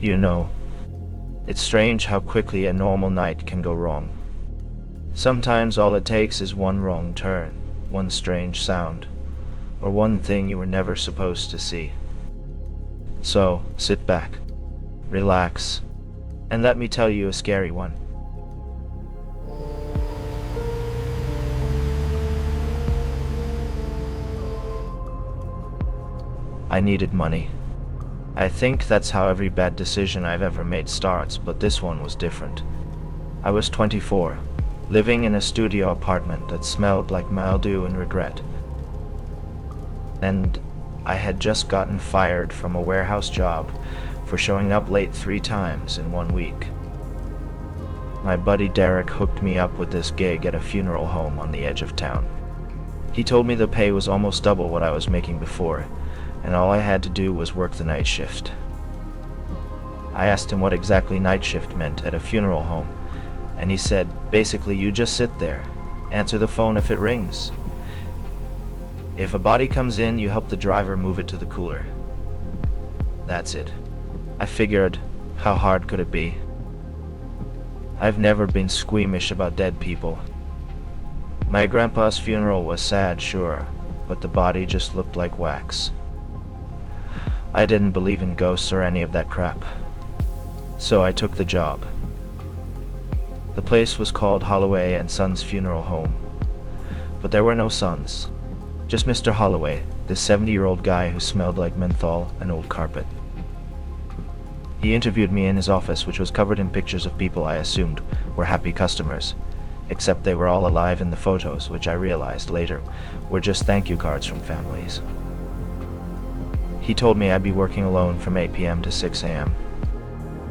You know, it's strange how quickly a normal night can go wrong. Sometimes all it takes is one wrong turn, one strange sound, or one thing you were never supposed to see. So, sit back, relax, and let me tell you a scary one. I needed money. I think that's how every bad decision I've ever made starts, but this one was different. I was 24, living in a studio apartment that smelled like mildew and regret. And I had just gotten fired from a warehouse job for showing up late 3 times in 1 week. My buddy Derek hooked me up with this gig at a funeral home on the edge of town. He told me the pay was almost double what I was making before, and all I had to do was work the night shift. I asked him what exactly night shift meant at a funeral home, and he said, basically you just sit there, answer the phone if it rings. If a body comes in, you help the driver move it to the cooler. That's it. I figured, how hard could it be? I've never been squeamish about dead people. My grandpa's funeral was sad, sure, but the body just looked like wax. I didn't believe in ghosts or any of that crap. So I took the job. The place was called Holloway and Sons Funeral Home. But there were no sons. Just Mr. Holloway, this 70-year-old guy who smelled like menthol and old carpet. He interviewed me in his office, which was covered in pictures of people I assumed were happy customers, except they were all alive in the photos, which I realized later were just thank you cards from families. He told me I'd be working alone from 8 p.m. to 6 a.m.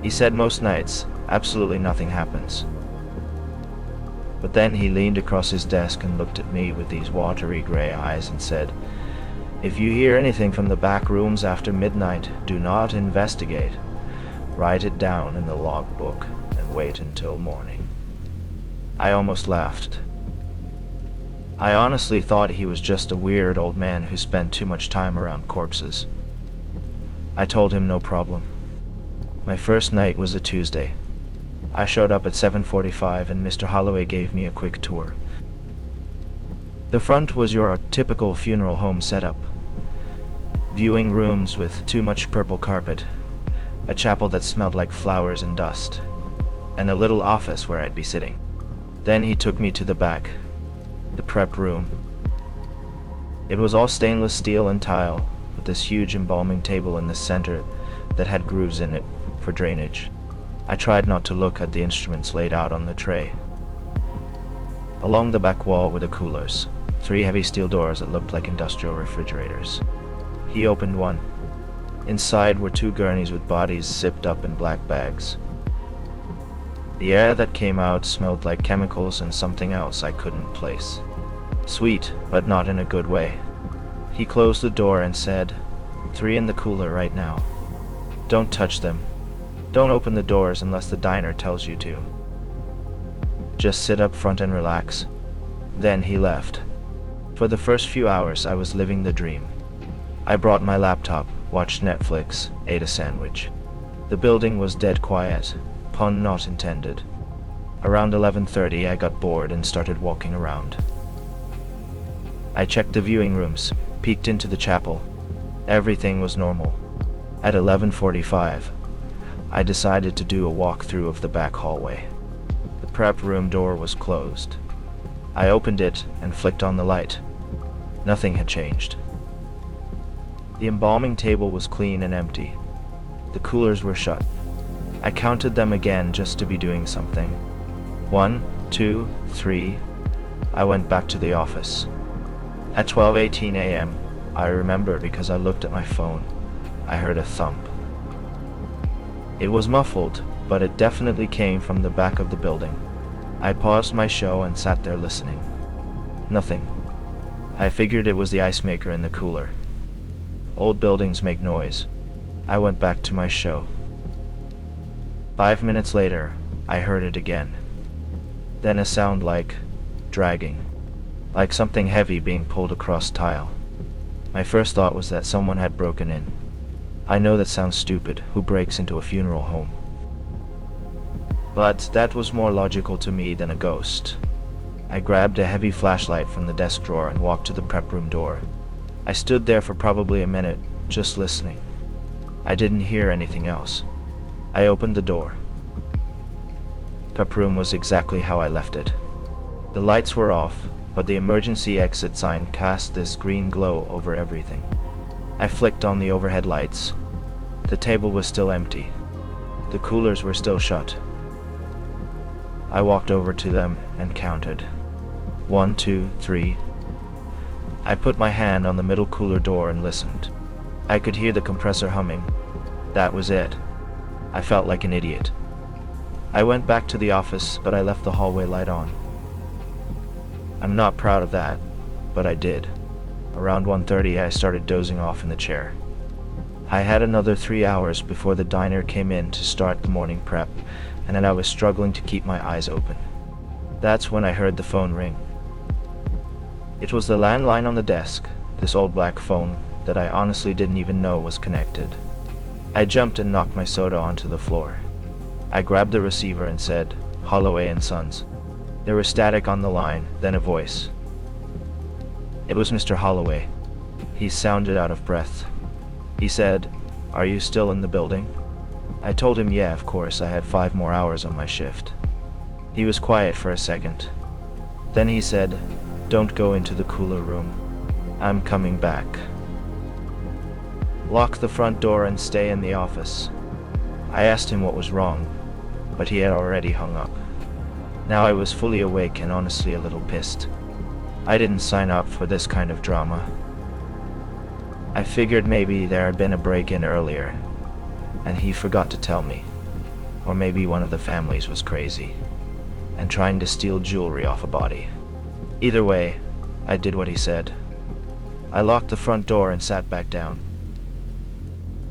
He said most nights, absolutely nothing happens. But then he leaned across his desk and looked at me with these watery gray eyes and said, "If you hear anything from the back rooms after midnight, do not investigate. Write it down in the logbook and wait until morning." I almost laughed. I honestly thought he was just a weird old man who spent too much time around corpses. I told him no problem. My first night was a Tuesday. I showed up at 7:45 and Mr. Holloway gave me a quick tour. The front was your typical funeral home setup. Viewing rooms with too much purple carpet, a chapel that smelled like flowers and dust, and a little office where I'd be sitting. Then he took me to the back, the prep room. It was all stainless steel and tile, with this huge embalming table in the center that had grooves in it for drainage. I tried not to look at the instruments laid out on the tray. Along the back wall were the coolers, 3 heavy steel doors that looked like industrial refrigerators. He opened one. Inside were 2 gurneys with bodies zipped up in black bags. The air that came out smelled like chemicals and something else I couldn't place. Sweet, but not in a good way. He closed the door and said, 3 in the cooler right now. Don't touch them. Don't open the doors unless the diner tells you to. Just sit up front and relax. Then he left. For the first few hours I was living the dream. I brought my laptop, watched Netflix, ate a sandwich. The building was dead quiet, pun not intended. Around 11:30 I got bored and started walking around. I checked the viewing rooms, peeked into the chapel. Everything was normal. At 11:45, I decided to do a walkthrough of the back hallway. The prep room door was closed. I opened it and flicked on the light. Nothing had changed. The embalming table was clean and empty. The coolers were shut. I counted them again just to be doing something. 1, 2, 3. I went back to the office. At 12:18 a.m., I remember because I looked at my phone. I heard a thump. It was muffled, but it definitely came from the back of the building. I paused my show and sat there listening. Nothing. I figured it was the ice maker in the cooler. Old buildings make noise. I went back to my show. 5 minutes later, I heard it again. Then a sound like dragging, like something heavy being pulled across tile. My first thought was that someone had broken in. I know that sounds stupid. Who breaks into a funeral home? But that was more logical to me than a ghost. I grabbed a heavy flashlight from the desk drawer and walked to the prep room door. I stood there for probably a minute, just listening. I didn't hear anything else. I opened the door. Prep room was exactly how I left it. The lights were off, but the emergency exit sign cast this green glow over everything. I flicked on the overhead lights. The table was still empty. The coolers were still shut. I walked over to them and counted. 1, 2, 3. I put my hand on the middle cooler door and listened. I could hear the compressor humming. That was it. I felt like an idiot. I went back to the office, but I left the hallway light on. I'm not proud of that, but I did. Around 1:30, I started dozing off in the chair. I had another 3 hours before the diner came in to start the morning prep, and then I was struggling to keep my eyes open. That's when I heard the phone ring. It was the landline on the desk, this old black phone that I honestly didn't even know was connected. I jumped and knocked my soda onto the floor. I grabbed the receiver and said, "Holloway and Sons." There was static on the line, then a voice. It was Mr. Holloway. He sounded out of breath. He said, "Are you still in the building?" I told him yeah, of course, I had 5 more hours on my shift. He was quiet for a second. Then he said, "Don't go into the cooler room. I'm coming back. Lock the front door and stay in the office." I asked him what was wrong, but he had already hung up. Now I was fully awake and honestly a little pissed. I didn't sign up for this kind of drama. I figured maybe there had been a break-in earlier, and he forgot to tell me. Or maybe one of the families was crazy, and trying to steal jewelry off a body. Either way, I did what he said. I locked the front door and sat back down.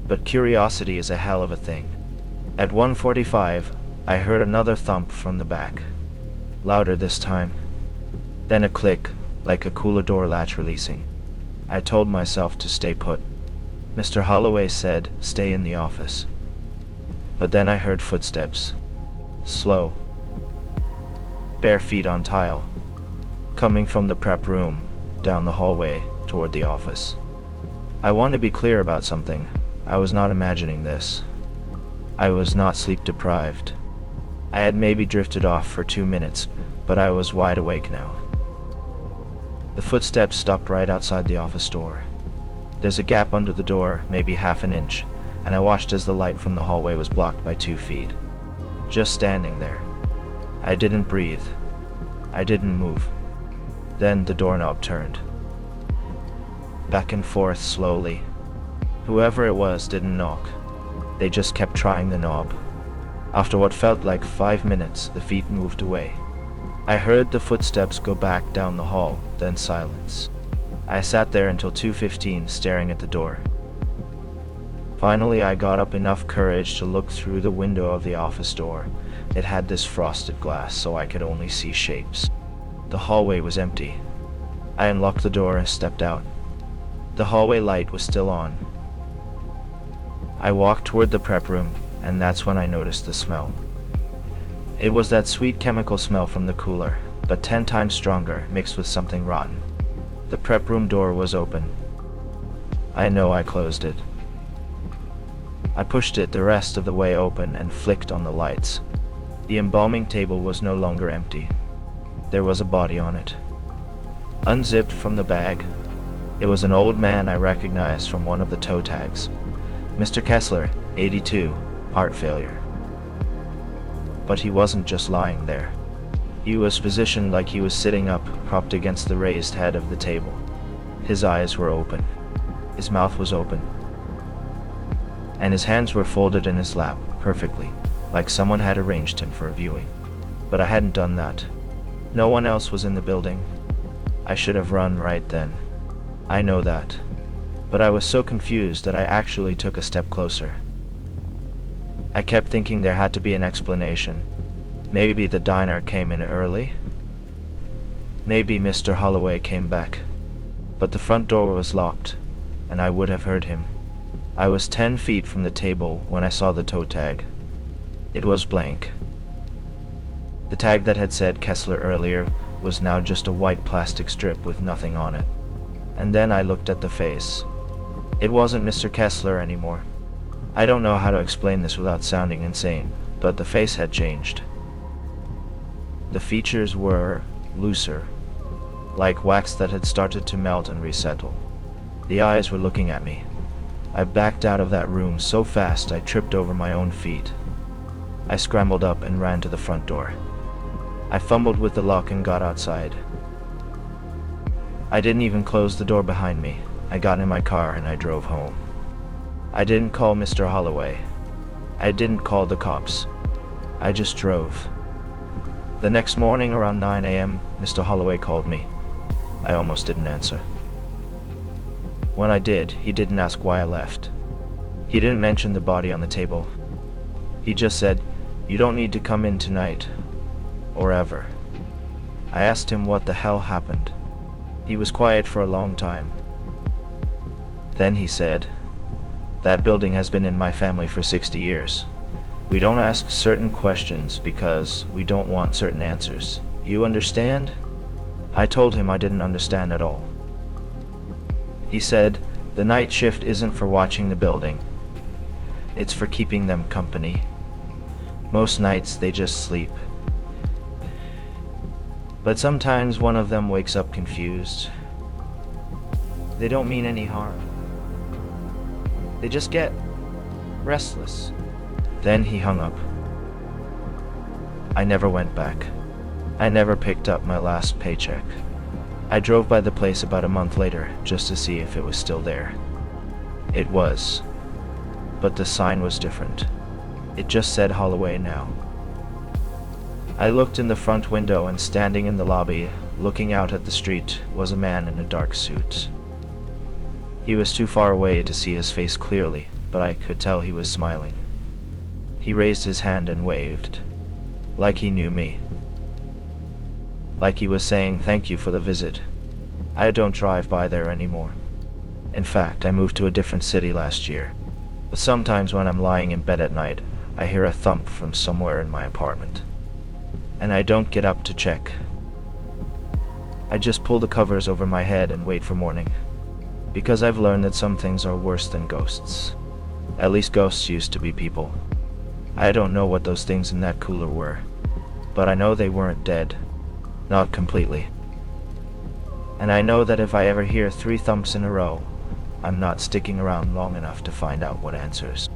But curiosity is a hell of a thing. At 1:45, I heard another thump from the back. Louder this time. Then a click, like a cooler door latch releasing. I told myself to stay put. Mr. Holloway said, "Stay in the office." But then I heard footsteps. Slow. Bare feet on tile. Coming from the prep room, down the hallway, toward the office. I want to be clear about something. I was not imagining this. I was not sleep deprived. I had maybe drifted off for 2 minutes, but I was wide awake now. The footsteps stopped right outside the office door. There's a gap under the door, maybe half an inch, and I watched as the light from the hallway was blocked by 2 feet. Just standing there. I didn't breathe. I didn't move. Then the doorknob turned. Back and forth slowly. Whoever it was didn't knock. They just kept trying the knob. After what felt like 5 minutes, the feet moved away. I heard the footsteps go back down the hall, then silence. I sat there until 2:15 staring at the door. Finally, I got up enough courage to look through the window of the office door. It had this frosted glass, so I could only see shapes. The hallway was empty. I unlocked the door and stepped out. The hallway light was still on. I walked toward the prep room, and that's when I noticed the smell. It was that sweet chemical smell from the cooler, but 10 times stronger, mixed with something rotten. The prep room door was open. I know I closed it. I pushed it the rest of the way open and flicked on the lights. The embalming table was no longer empty. There was a body on it. Unzipped from the bag, it was an old man I recognized from one of the toe tags. Mr. Kessler, 82, heart failure. But he wasn't just lying there. He was positioned like he was sitting up, propped against the raised head of the table. His eyes were open. His mouth was open. And his hands were folded in his lap, perfectly, like someone had arranged him for a viewing. But I hadn't done that. No one else was in the building. I should have run right then. I know that. But I was so confused that I actually took a step closer. I kept thinking there had to be an explanation. Maybe the diner came in early. Maybe Mr. Holloway came back. But the front door was locked, and I would have heard him. I was 10 feet from the table when I saw the toe tag. It was blank. The tag that had said Kessler earlier was now just a white plastic strip with nothing on it. And then I looked at the face. It wasn't Mr. Kessler anymore. I don't know how to explain this without sounding insane, but the face had changed. The features were looser, like wax that had started to melt and resettle. The eyes were looking at me. I backed out of that room so fast I tripped over my own feet. I scrambled up and ran to the front door. I fumbled with the lock and got outside. I didn't even close the door behind me. I got in my car and I drove home. I didn't call Mr. Holloway. I didn't call the cops. I just drove. The next morning around 9 a.m., Mr. Holloway called me. I almost didn't answer. When I did, he didn't ask why I left. He didn't mention the body on the table. He just said, "You don't need to come in tonight. Or ever." I asked him what the hell happened. He was quiet for a long time. Then he said, "That building has been in my family for 60 years. We don't ask certain questions because we don't want certain answers. You understand?" I told him I didn't understand at all. He said, "The night shift isn't for watching the building. It's for keeping them company. Most nights they just sleep. But sometimes one of them wakes up confused. They don't mean any harm. They just get restless." Then he hung up. I never went back. I never picked up my last paycheck. I drove by the place about a month later just to see if it was still there. It was. But the sign was different. It just said Holloway now. I looked in the front window and standing in the lobby, looking out at the street, was a man in a dark suit. He was too far away to see his face clearly, but I could tell he was smiling. He raised his hand and waved, like he knew me. Like he was saying thank you for the visit. I don't drive by there anymore. In fact, I moved to a different city last year. But sometimes when I'm lying in bed at night, I hear a thump from somewhere in my apartment. And I don't get up to check. I just pull the covers over my head and wait for morning. Because I've learned that some things are worse than ghosts. At least ghosts used to be people. I don't know what those things in that cooler were. But I know they weren't dead. Not completely. And I know that if I ever hear 3 thumps in a row, I'm not sticking around long enough to find out what answers.